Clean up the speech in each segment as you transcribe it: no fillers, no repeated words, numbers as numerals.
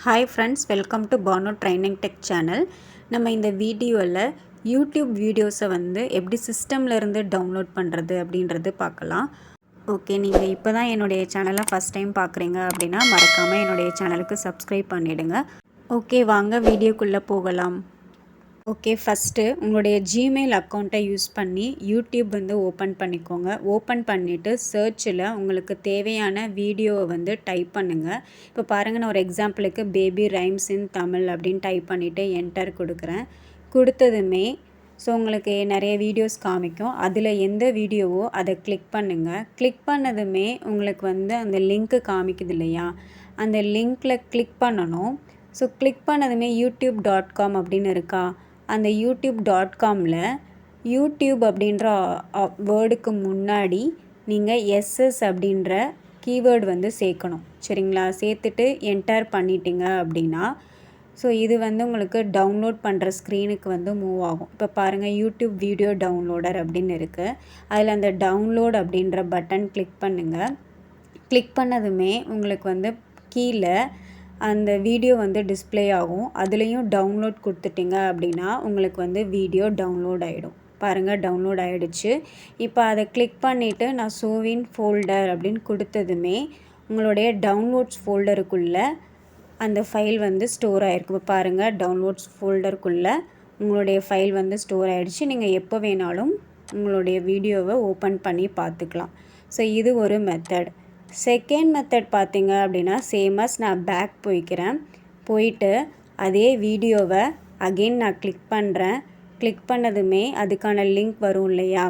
Hi friends, welcome to Bono Training Tech channel. நம்ம இந்த வீடியோவில் யூடியூப் வீடியோஸை எப்படி சிஸ்டமில் இருந்து டவுன்லோட் பண்ணுறது அப்படின்றது பார்க்கலாம். ஓகே, நீங்கள் இப்போ தான் என்னுடைய சேனலை ஃபஸ்ட் டைம் பார்க்குறீங்க அப்படின்னா மறக்காமல் என்னுடைய சேனலுக்கு சப்ஸ்கிரைப் பண்ணிவிடுங்க. ஓகே, வாங்க வீடியோக்குள்ளே போகலாம். ஓகே, ஃபஸ்ட்டு உங்களுடைய ஜிமெயில் அக்கௌண்ட்டை யூஸ் பண்ணி யூடியூப் ஓப்பன் பண்ணிக்கோங்க. ஓப்பன் பண்ணிவிட்டு சர்ச்சில் உங்களுக்கு தேவையான வீடியோவை டைப் பண்ணுங்கள். இப்போ பாருங்கள், நான் ஒரு எக்ஸாம்பிளுக்கு பேபி ரைம்ஸ் இன் தமிழ் அப்படின்னு டைப் பண்ணிவிட்டு என்டர் கொடுக்குறேன். கொடுத்ததுமே ஸோ உங்களுக்கு நிறைய வீடியோஸ் காமிக்கும். அதில் எந்த வீடியோவோ அதை கிளிக் பண்ணுங்கள். கிளிக் பண்ணதுமே உங்களுக்கு அந்த லிங்க்கு காமிக்குது இல்லையா, அந்த லிங்க்கில் கிளிக் பண்ணணும். ஸோ கிளிக் பண்ணதுமே youtube.com அப்படின்னு இருக்கா, அந்த youtube.comல யூடியூப் அப்படின்ற வேர்டுக்கு முன்னாடி நீங்கள் எஸ்எஸ் அப்படின்ற கீவேர்டு சேர்க்கணும். சரிங்களா? சேர்த்துட்டு என்டர் பண்ணிட்டீங்க அப்படின்னா ஸோ இது உங்களுக்கு டவுன்லோட் பண்ணுற ஸ்க்ரீனுக்கு மூவ் ஆகும். இப்போ பாருங்கள், யூடியூப் வீடியோ டவுன்லோடர் அப்படின்னு இருக்குது. அதில் அந்த டவுன்லோட் அப்படின்ற பட்டன் கிளிக் பண்ணுங்கள். கிளிக் பண்ணதுமே உங்களுக்கு கீழே அந்த வீடியோ டிஸ்ப்ளே ஆகும். அதுலேயும் டவுன்லோட் கொடுத்துட்டிங்க அப்படின்னா உங்களுக்கு வீடியோ டவுன்லோட் ஆகிடும். பாருங்கள், டவுன்லோட் ஆகிடுச்சு. இப்போ அதை கிளிக் பண்ணிவிட்டு நான் ஷோவின் ஃபோல்டர் அப்படின்னு கொடுத்ததுமே உங்களுடைய டவுன்லோட்ஸ் ஃபோல்டருக்குள்ளே அந்த ஃபைல் ஸ்டோர் ஆகிருக்கு. இப்போ பாருங்கள், டவுன்லோட்ஸ் ஃபோல்டருக்குள்ளே உங்களுடைய ஃபைல் ஸ்டோர் ஆகிடுச்சு. நீங்கள் எப்போ வேணாலும் உங்களுடைய வீடியோவை ஓப்பன் பண்ணி பார்த்துக்கலாம். ஸோ இது ஒரு மெத்தட். செகண்ட் மெத்தட் பார்த்தீங்க அப்படின்னா சேமஸ் நான் பேக் போய்க்கிறேன். போயிட்டு அதே வீடியோவை அகெயின் நான் கிளிக் பண்ணுறேன். கிளிக் பண்ணதுமே அதுக்கான லிங்க் வரும் இல்லையா,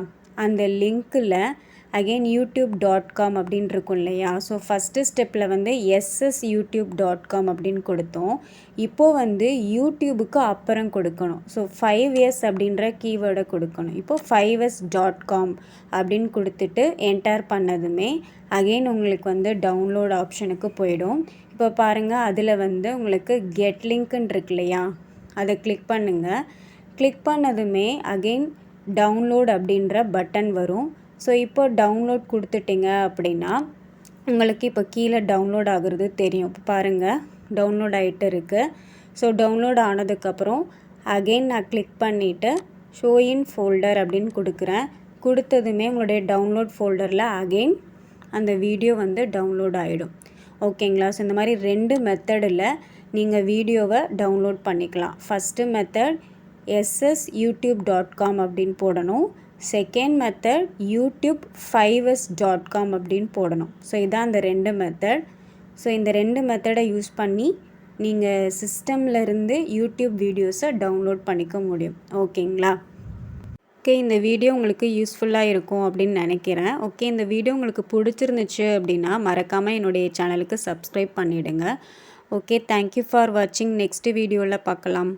அந்த லிங்க்கில் அகெயின் youtube.com அப்படின்னு இருக்கும் இல்லையா. ஸோ ஃபஸ்ட்டு ஸ்டெப்பில் ssyoutube.com அப்படின்னு கொடுத்தோம். இப்போது யூடியூபுக்கு அப்புறம் கொடுக்கணும். ஸோ 5s அப்படின்ற கீவேர்டை கொடுக்கணும். இப்போது 5s.com அப்படின்னு கொடுத்துட்டு என்டர் பண்ணதுமே அகெயின் உங்களுக்கு டவுன்லோட் ஆப்ஷனுக்கு போயிடும். இப்போ பாருங்கள், அதில் உங்களுக்கு கெட் லிங்க்குன்னு இருக்கு இல்லையா, அதை கிளிக் பண்ணுங்கள். கிளிக் பண்ணதுமே அகெயின் டவுன்லோட் அப்படின்ற பட்டன் வரும். ஸோ இப்போ டவுன்லோட் கொடுத்துட்டிங்க அப்படின்னா உங்களுக்கு இப்போ கீழே டவுன்லோட் ஆகுறது தெரியும். இப்போ பாருங்கள், டவுன்லோட் ஆகிட்டு இருக்குது. ஸோ டவுன்லோட் ஆனதுக்கப்புறம் அகெயின் நான் கிளிக் பண்ணிவிட்டு ஷோ இன் ஃபோல்டர் அப்படின்னு கொடுக்குறேன். கொடுத்ததுமே உங்களுடைய டவுன்லோட் ஃபோல்டரில் அகெயின் அந்த வீடியோ டவுன்லோட் ஆகிடும். ஓகேங்களா? ஸோ இந்த மாதிரி 2 மெத்தடில் நீங்கள் வீடியோவை டவுன்லோட் பண்ணிக்கலாம். ஃபஸ்ட்டு மெத்தட் ssyoutube.com அப்படின்னு போடணும். செகண்ட் மெத்தட் youtube5s.com அப்படின்னு போடணும். ஸோ இதான் அந்த 2 மெத்தட். ஸோ இந்த 2 மெத்தடை யூஸ் பண்ணி நீங்கள் சிஸ்டமில் இருந்து யூடியூப் வீடியோஸை டவுன்லோட் பண்ணிக்க முடியும். ஓகேங்களா? ஓகே, இந்த வீடியோ உங்களுக்கு யூஸ்ஃபுல்லாக இருக்கும் அப்படின்னு நினைக்கிறேன். ஓகே, இந்த வீடியோ உங்களுக்கு பிடிச்சிருந்துச்சு அப்படின்னா மறக்காமல் என்னுடைய சேனலுக்கு சப்ஸ்கிரைப் பண்ணிவிடுங்க. ஓகே, தேங்க்யூ ஃபார் வாட்சிங். நெக்ஸ்ட் வீடியோவில் பார்க்கலாம்.